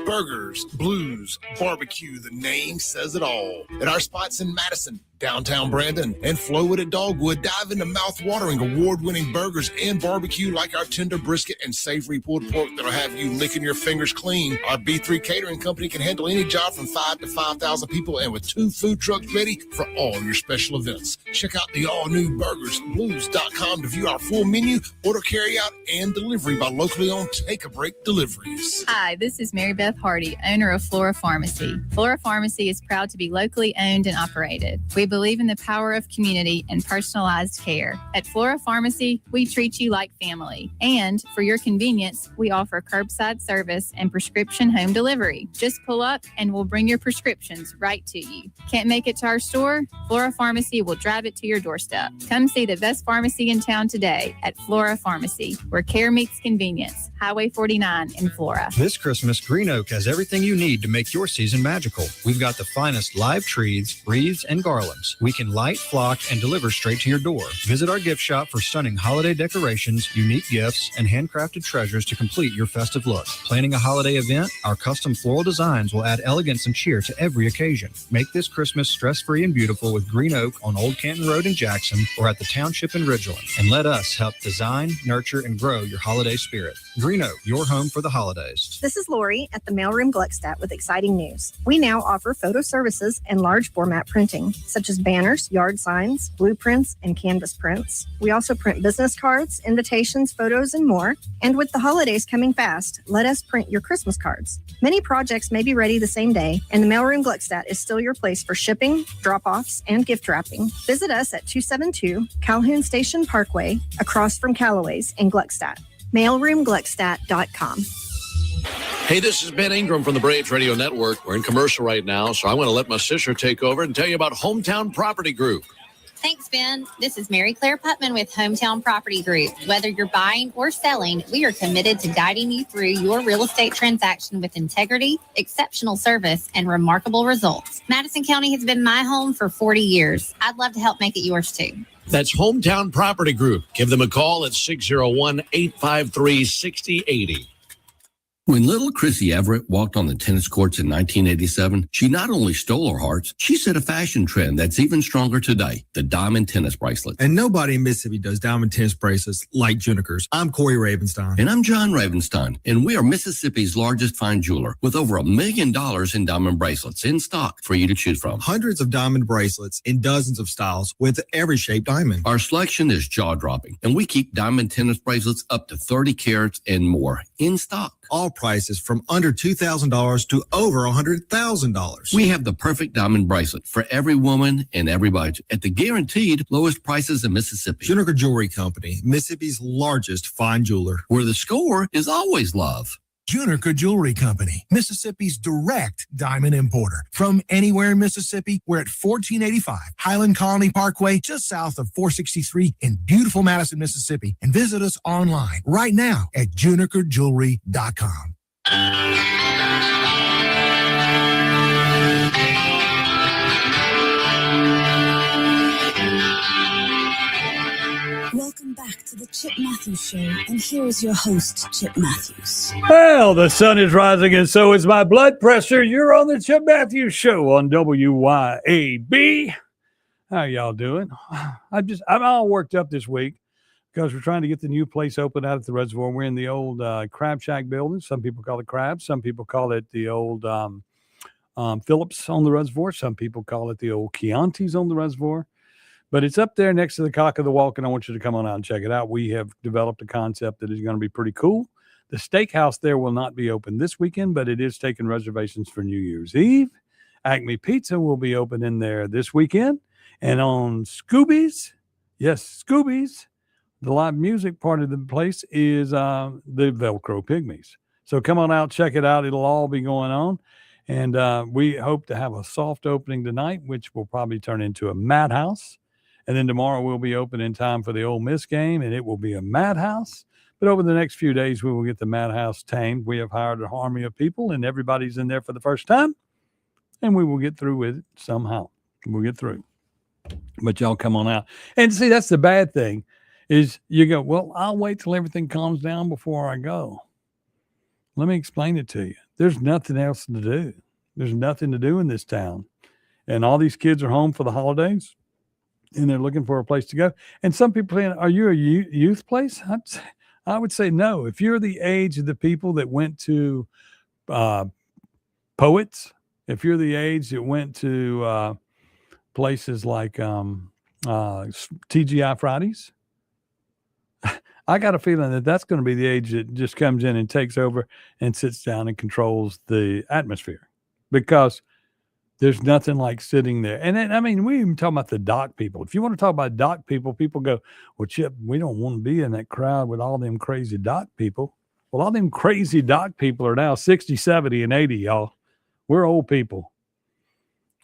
Burgers, blues, barbecue, the name says it all. At our spots in Madison, downtown Brandon, and Flowood at Dogwood, dive into mouth-watering, award-winning burgers and barbecue like our tender brisket and savory pulled pork that'll have you licking your fingers clean. Our B3 Catering Company can handle any job from 5 to 5,000 people, and with 2 food trucks ready for all your special events. Check out the all-new burgersblues.com to view our full menu, order carryout, and delivery by locally owned Take a Break Deliveries. Hi, this is Mary Beth Hardy, owner of Flora Pharmacy. Flora Pharmacy is proud to be locally owned and operated. We believe in the power of community and personalized care. At Flora Pharmacy, we treat you like family. And for your convenience, we offer curbside service and prescription home delivery. Just pull up and we'll bring your prescriptions right to you. Can't make it to our store? Flora Pharmacy will drive it to your doorstep. Come see the best pharmacy in town today at Flora Pharmacy, where care meets convenience. Highway 49 in Flora. This Christmas, Green Oak has everything you need to make your season magical. We've got the finest live trees, wreaths, and garlands. We can light, flock, and deliver straight to your door. Visit our gift shop for stunning holiday decorations, unique gifts, and handcrafted treasures to complete your festive look. Planning a holiday event? Our custom floral designs will add elegance and cheer to every occasion. Make this Christmas stress-free and beautiful with Green Oak on Old Canton Road in Jackson or at the Township in Ridgeland. And let us help design, nurture, and grow your holiday spirit. Green Oak, your home for the holidays. This is Lori at the Mailroom Gluckstadt with exciting news. We now offer photo services and large format printing, such as banners, yard signs, blueprints, and canvas prints. We also print business cards, invitations, photos, and more. And with the holidays coming fast, let us print your Christmas cards. Many projects may be ready the same day, and the Mailroom Gluckstadt is still your place for shipping, drop-offs, and gift wrapping. Visit us at 272 Calhoun Station Parkway, across from Callaway's in Gluckstadt. mailroomgluckstadt.com. Hey, this is Ben Ingram from the Braves Radio Network. We're in commercial right now, so I want to let my sister take over and tell you about Hometown Property Group. Thanks, Ben. This is Mary Claire Putman with Hometown Property Group. Whether you're buying or selling, we are committed to guiding you through your real estate transaction with integrity, exceptional service, and remarkable results. Madison County has been my home for 40 years. I'd love to help make it yours too. That's Hometown Property Group. Give them a call at 601-853-6080. When little Chrissy Everett walked on the tennis courts in 1987, she not only stole our hearts, she set a fashion trend that's even stronger today, the diamond tennis bracelet. And nobody in Mississippi does diamond tennis bracelets like Juniker's. I'm Corey Ravenstein. And I'm John Ravenstein, and we are Mississippi's largest fine jeweler with over $1 million in diamond bracelets in stock for you to choose from. Hundreds of diamond bracelets in dozens of styles with every shaped diamond. Our selection is jaw-dropping, and we keep diamond tennis bracelets up to 30 carats and more in stock. All prices from under $2,000 to over $100,000. We have the perfect diamond bracelet for every woman and every budget at the guaranteed lowest prices in Mississippi. Juniker Jewelry Company, Mississippi's largest fine jeweler. Where the score is always love. Juniker Jewelry Company, Mississippi's direct diamond importer. From anywhere in Mississippi, we're at 1485 Highland Colony Parkway, just south of 463 in beautiful Madison, Mississippi. And visit us online right now at junikerjewelry.com. Welcome back to the Chip Matthews Show, and here is your host, Chip Matthews. Well, the sun is rising, and so is my blood pressure. You're on the Chip Matthews Show on WYAB. How y'all doing? I'm all worked up this week because we're trying to get the new place open out at the Reservoir. We're in the old Crab Shack building. Some people call it Crab. Some people call it the old Phillips on the Reservoir. Some people call it the old Chianti's on the Reservoir. But it's up there next to the Cock of the Walk, and I want you to come on out and check it out. We have developed a concept that is going to be pretty cool. The steakhouse there will not be open this weekend, but it is taking reservations for New Year's Eve. Acme Pizza will be open in there this weekend. And on Scooby's, yes, Scooby's, the live music part of the place is the Velcro Pygmies. So come on out, check it out. It'll all be going on. And we hope to have a soft opening tonight, which will probably turn into a madhouse. And then tomorrow we'll be open in time for the Ole Miss game, and it will be a madhouse. But over the next few days, we will get the madhouse tamed. We have hired an army of people, and everybody's in there for the first time. And we will get through with it somehow. We'll get through. But y'all come on out. And see, that's the bad thing is you go, well, I'll wait till everything calms down before I go. Let me explain it to you. There's nothing else to do. There's nothing to do in this town. And all these kids are home for the holidays, and they're looking for a place to go. And some people saying, are you a youth place? I would say no. If you're the age of the people that went to Poets, if you're the age that went to places like TGI Fridays, I got a feeling that that's going to be the age that just comes in and takes over and sits down and controls the atmosphere, because there's nothing like sitting there. And then, I mean, we even talk about the dock people. If you want to talk about dock people, people go, well, Chip, we don't want to be in that crowd with all them crazy dock people. Well, all them crazy dock people are now 60, 70, and 80, y'all. We're old people.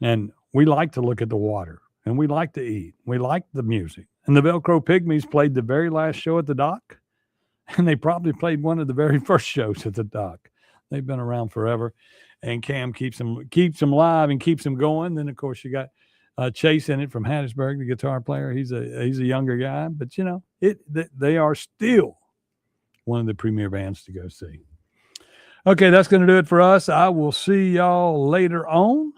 And we like to look at the water, and we like to eat. We like the music. And the Velcro Pygmies played the very last show at the dock, and they probably played one of the very first shows at the dock. They've been around forever, and Cam keeps them live and keeps them going. Then, of course, you got Chase in it from Hattiesburg, the guitar player. He's a younger guy, but, you know, they are still one of the premier bands to go see. Okay, that's going to do it for us. I will see y'all later on.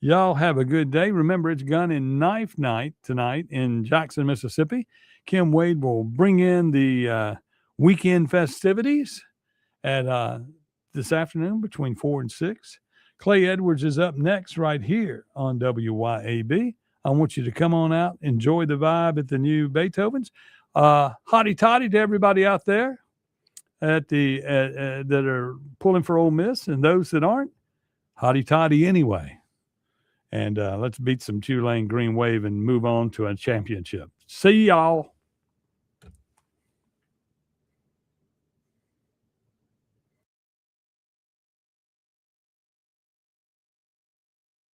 Y'all have a good day. Remember, it's Gun and Knife Night tonight in Jackson, Mississippi. Kim Wade will bring in the weekend festivities at this afternoon between 4 and 6. Clay Edwards is up next right here on WYAB. I want you to come on out, enjoy the vibe at the new Beethoven's. Hotty toddy to everybody out there at that are pulling for Ole Miss, and those that aren't, hotty toddy anyway. And let's beat some Tulane Green Wave and move on to a championship. See y'all.